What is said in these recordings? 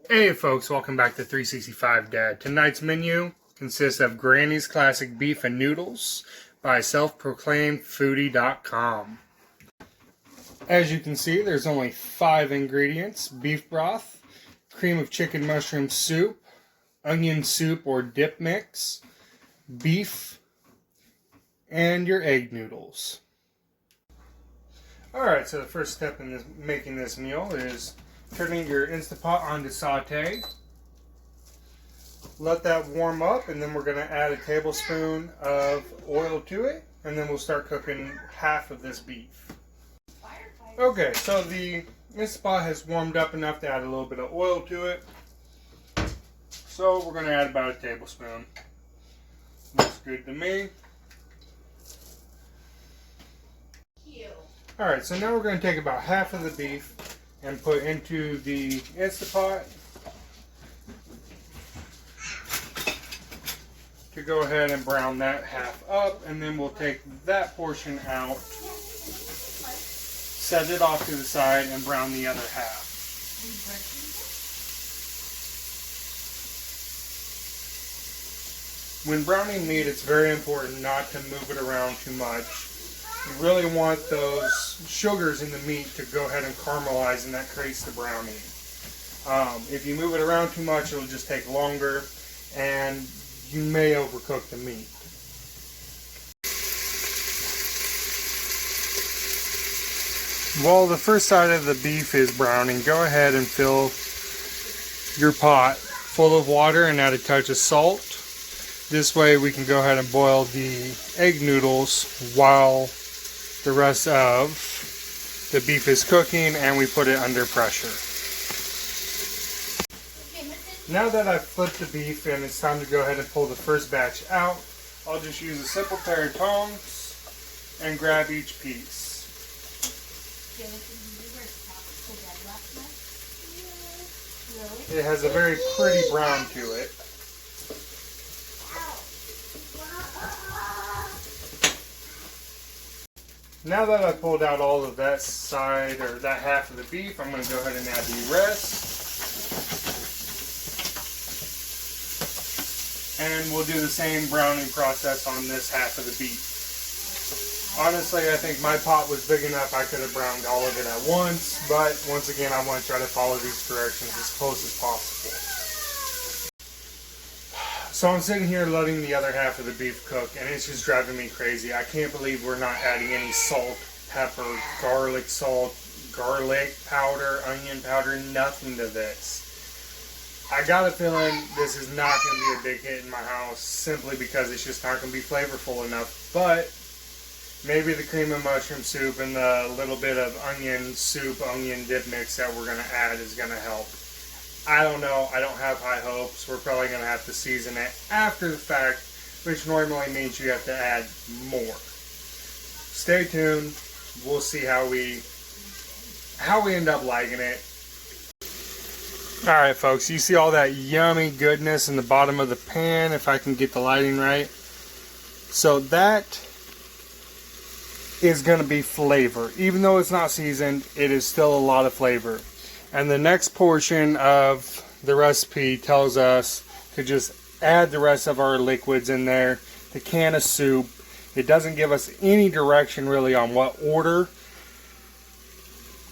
Hey folks, welcome back to 365 Dad. Tonight's menu consists of Granny's Classic Beef and Noodles by self-proclaimedfoodie.com. As you can see, there's only 5 ingredients: beef broth, cream of chicken mushroom soup, onion soup or dip mix, beef, and your egg noodles. Alright, so the first step in making this meal is turning your Instant Pot on to saute. Let that warm up, and then we're going to add a tablespoon of oil to it, and then we'll start cooking half of this beef. Okay, so the Instant Pot has warmed up enough to add a little bit of oil to it. So we're going to add about a tablespoon. Looks good to me. Alright, so now we're going to take about half of the beef and put into the Instant Pot to go ahead and brown that half up, and then we'll take that portion out, set it off to the side, and brown the other half. When browning meat, it's very important not to move it around too much. You really want those sugars in the meat to go ahead and caramelize, and that creates the browning. If you move it around too much, it'll just take longer, and you may overcook the meat. While the first side of the beef is browning, go ahead and fill your pot full of water and add a touch of salt. This way we can go ahead and boil the egg noodles while the rest of the beef is cooking, and we put it under pressure. Now that I've flipped the beef and it's time to go ahead and pull the first batch out, I'll just use a simple pair of tongs and grab each piece. It has a very pretty brown to it. Now that I've pulled out all of that side, or that half of the beef, I'm going to go ahead and add the rest. And we'll do the same browning process on this half of the beef. Honestly, I think my pot was big enough I could have browned all of it at once, but once again, I want to try to follow these directions as close as possible. So I'm sitting here letting the other half of the beef cook, and it's just driving me crazy. I can't believe we're not adding any salt, pepper, garlic salt, garlic powder, onion powder, nothing to this. I got a feeling this is not going to be a big hit in my house, simply because it's just not going to be flavorful enough. But maybe the cream of mushroom soup and the little bit of onion soup, onion dip mix that we're going to add is going to help. I don't know. I don't have high hopes. We're probably going to have to season it after the fact, which normally means you have to add more. Stay tuned. We'll see how we end up liking it. Alright folks, you see all that yummy goodness in the bottom of the pan, if I can get the lighting right. So that is going to be flavor. Even though it's not seasoned, it is still a lot of flavor. And the next portion of the recipe tells us to just add the rest of our liquids in there, the can of soup. It doesn't give us any direction really on what order.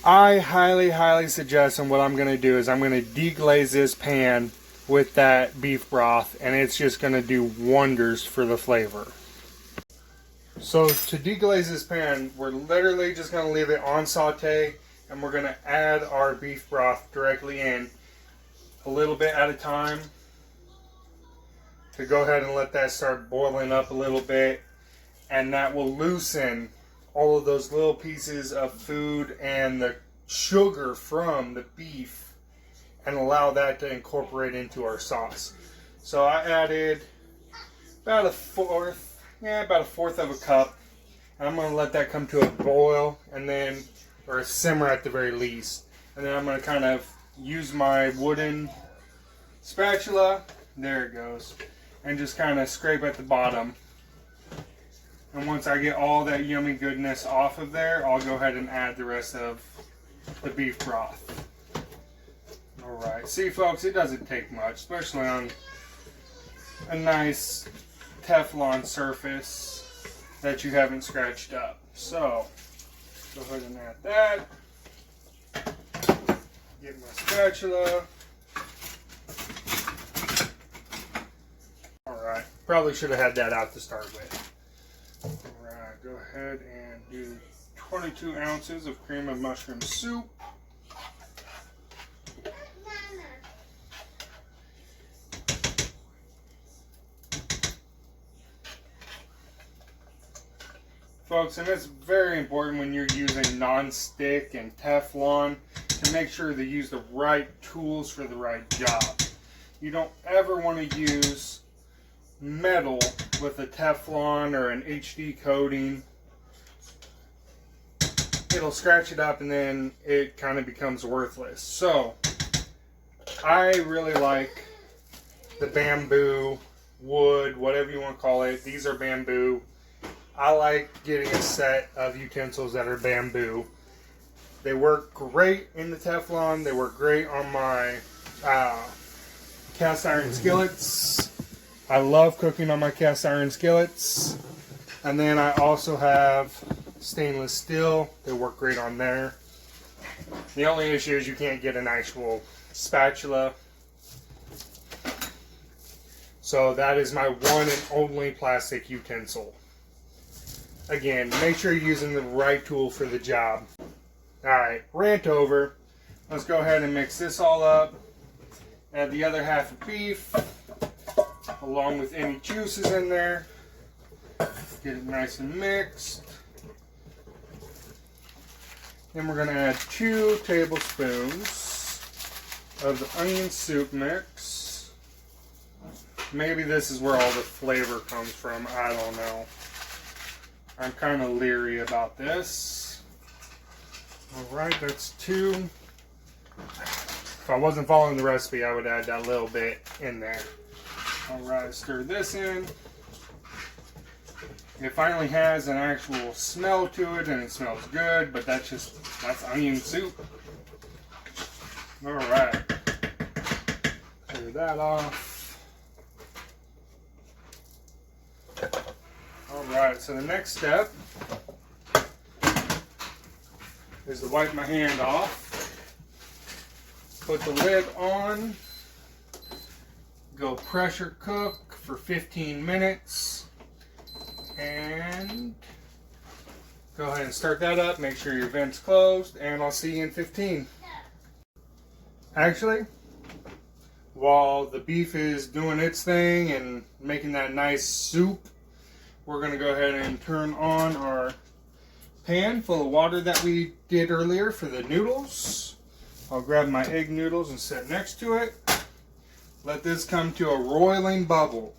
I highly suggest, and what I'm going to do is I'm going to deglaze this pan with that beef broth, and it's just going to do wonders for the flavor. So to deglaze this pan, we're literally just going to leave it on saute, and we're going to add our beef broth directly in, a little bit at a time, to go ahead and let that start boiling up a little bit, and that will loosen all of those little pieces of food and the sugar from the beef and allow that to incorporate into our sauce. So I added about a fourth of a cup, and I'm going to let that come to a boil, and then, or a simmer at the very least, and then I'm going to kind of use my wooden spatula, there it goes, and just kind of scrape at the bottom. And once I get all that yummy goodness off of there, I'll go ahead and add the rest of the beef broth. Alright, see folks, it doesn't take much, especially on a nice Teflon surface that you haven't scratched up. So, go ahead and add that. Get my spatula. Alright, probably should have had that out to start with. Alright, go ahead and do 22 ounces of cream of mushroom soup. Folks, and it's very important when you're using non-stick and Teflon to make sure to use the right tools for the right job. You don't ever want to use metal with a Teflon or an HD coating. It'll scratch it up and then it kind of becomes worthless. So, I really like the bamboo, wood, whatever you want to call it. These are bamboo. I like getting a set of utensils that are bamboo. They work great in the Teflon. They work great on my cast iron skillets. I love cooking on my cast iron skillets. And then I also have stainless steel. They work great on there. The only issue is you can't get an actual spatula. So that is my one and only plastic utensil. Again, make sure you're using the right tool for the job. Alright, rant over. Let's go ahead and mix this all up. Add the other half of beef, along with any juices in there. Get it nice and mixed. Then we're going to add 2 tablespoons of the onion soup mix. Maybe this is where all the flavor comes from. I don't know. I'm kind of leery about this. Alright, that's 2. If I wasn't following the recipe, I would add that little bit in there. Alright, stir this in. It finally has an actual smell to it, and it smells good, but that's onion soup. Alright. Clear that off. Alright, so the next step is to wipe my hand off, put the lid on, go pressure cook for 15 minutes, and go ahead and start that up, make sure your vent's closed, and I'll see you in 15. Actually, while the beef is doing its thing and making that nice soup, we're going to go ahead and turn on our pan full of water that we did earlier for the noodles. I'll grab my egg noodles and sit next to it. Let this come to a roiling bubble.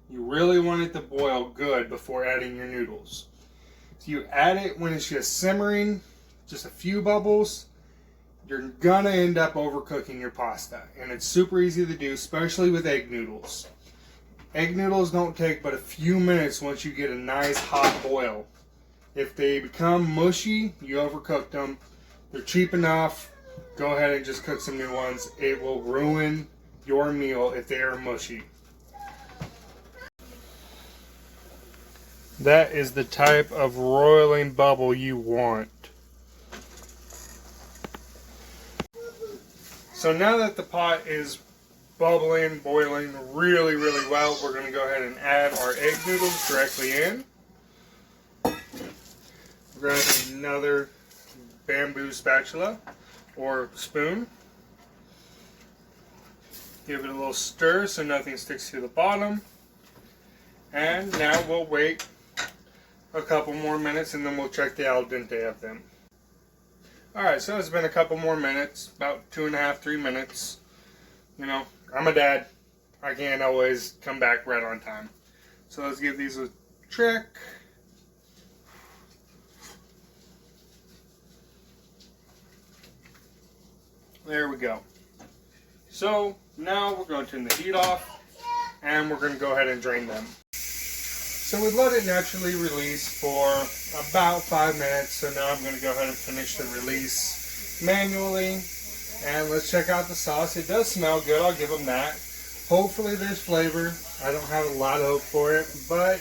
You really want it to boil good before adding your noodles. So you add it when it's just simmering, just a few bubbles, you're going to end up overcooking your pasta. And it's super easy to do, especially with egg noodles. Egg noodles don't take but a few minutes once you get a nice hot boil. If they become mushy, you overcooked them. They're cheap enough. Go ahead and just cook some new ones. It will ruin your meal if they are mushy. That is the type of roiling bubble you want. So now that the pot is bubbling, boiling really, really well, we're going to go ahead and add our egg noodles directly in. Grab another bamboo spatula or spoon. Give it a little stir so nothing sticks to the bottom. And now we'll wait a couple more minutes and then we'll check the al dente of them. Alright, so it's been a couple more minutes, about 2.5, 3 minutes. You know, I'm a dad. I can't always come back right on time. So let's give these a check. There we go. So now we're going to turn the heat off and we're going to go ahead and drain them. So we let it naturally release for about 5 minutes. So now I'm going to go ahead and finish the release manually. And let's check out the sauce. It does smell good, I'll give them that. Hopefully there's flavor. I don't have a lot of hope for it, but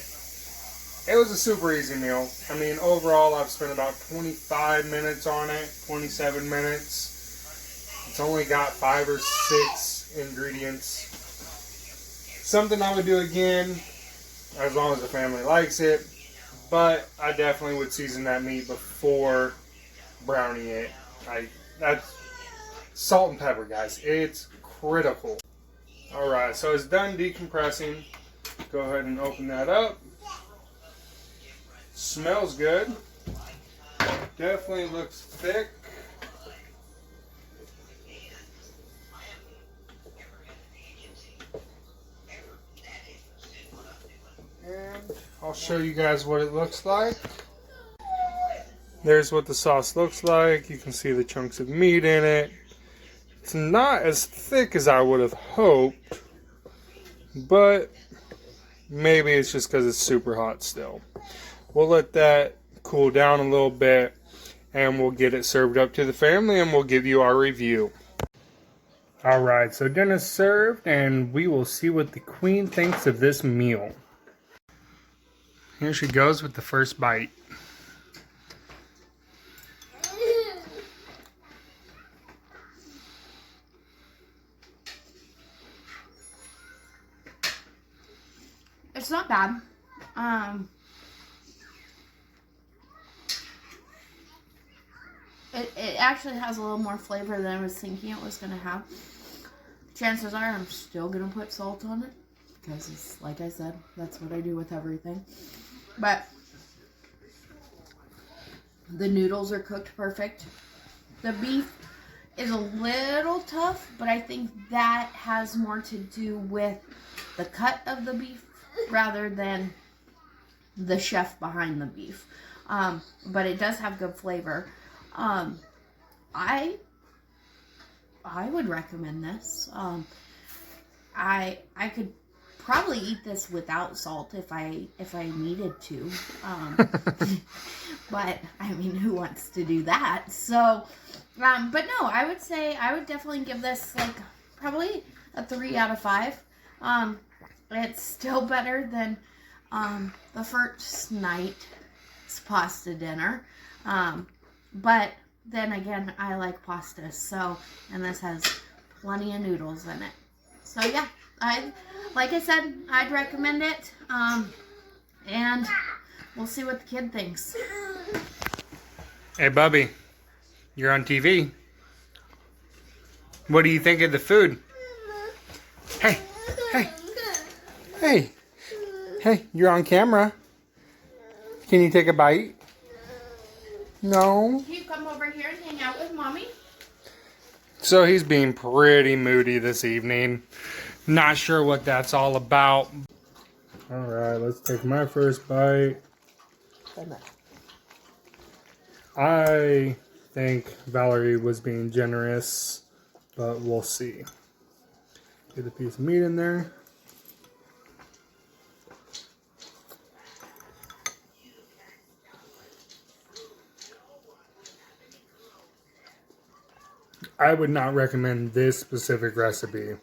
it was a super easy meal. I mean, overall, I've spent about 25 minutes on it, 27 minutes. It's only got 5 or 6 ingredients. Something I would do again, as long as the family likes it. But I definitely would season that meat before browning it. That's salt and pepper, guys. It's critical. Alright, so it's done decompressing. Go ahead and open that up. Smells good. Definitely looks thick. And I'll show you guys what it looks like. There's what the sauce looks like. You can see the chunks of meat in it. It's not as thick as I would have hoped, but maybe it's just because it's super hot still. We'll let that cool down a little bit and we'll get it served up to the family and we'll give you our review. Alright, so dinner's served and we will see what the queen thinks of this meal. Here she goes with the first bite. It's not bad. It actually has a little more flavor than I was thinking it was going to have. Chances are I'm still going to put salt on it. Because it's, like I said, that's what I do with everything. But the noodles are cooked perfect. The beef is a little tough, but I think that has more to do with the cut of the beef rather than the chef behind the beef. But it does have good flavor. I would recommend this. I could probably eat this without salt if I needed to. But I mean, who wants to do that? So, but no, I would say I would definitely give this like probably a 3 out of 5. It's still better than the first night's pasta dinner. But then again, I like pasta, so, and this has plenty of noodles in it. So yeah, like I said, I'd recommend it. And we'll see what the kid thinks. Hey, Bubby, you're on TV. What do you think of the food? Hey, hey, hey, hey, you're on camera. Can you take a bite? No. Can you come over here and hang out with Mommy? So he's being pretty moody this evening. Not sure what that's all about. Alright, let's take my first bite. I think Valerie was being generous, but we'll see. Get a piece of meat in there. I would not recommend this specific recipe.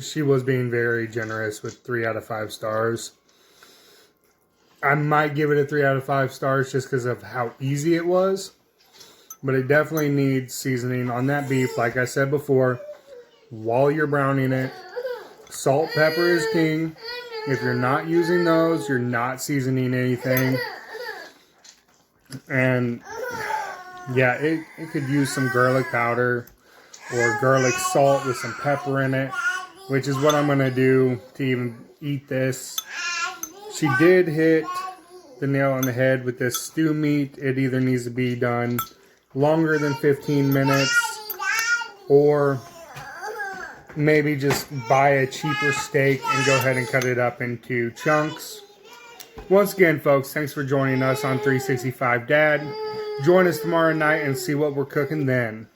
She was being very generous with 3 out of 5 stars. I might give it a 3 out of 5 stars just because of how easy it was. But it definitely needs seasoning on that beef. Like I said before, while you're browning it, salt, pepper is king. If you're not using those, you're not seasoning anything. And yeah, it could use some garlic powder or garlic salt with some pepper in it, which is what I'm going to do to even eat this. She did hit the nail on the head with this stew meat. It either needs to be done longer than 15 minutes or maybe just buy a cheaper steak and go ahead and cut it up into chunks. Once again, folks, thanks for joining us on 365 Dad. Join us tomorrow night and see what we're cooking then.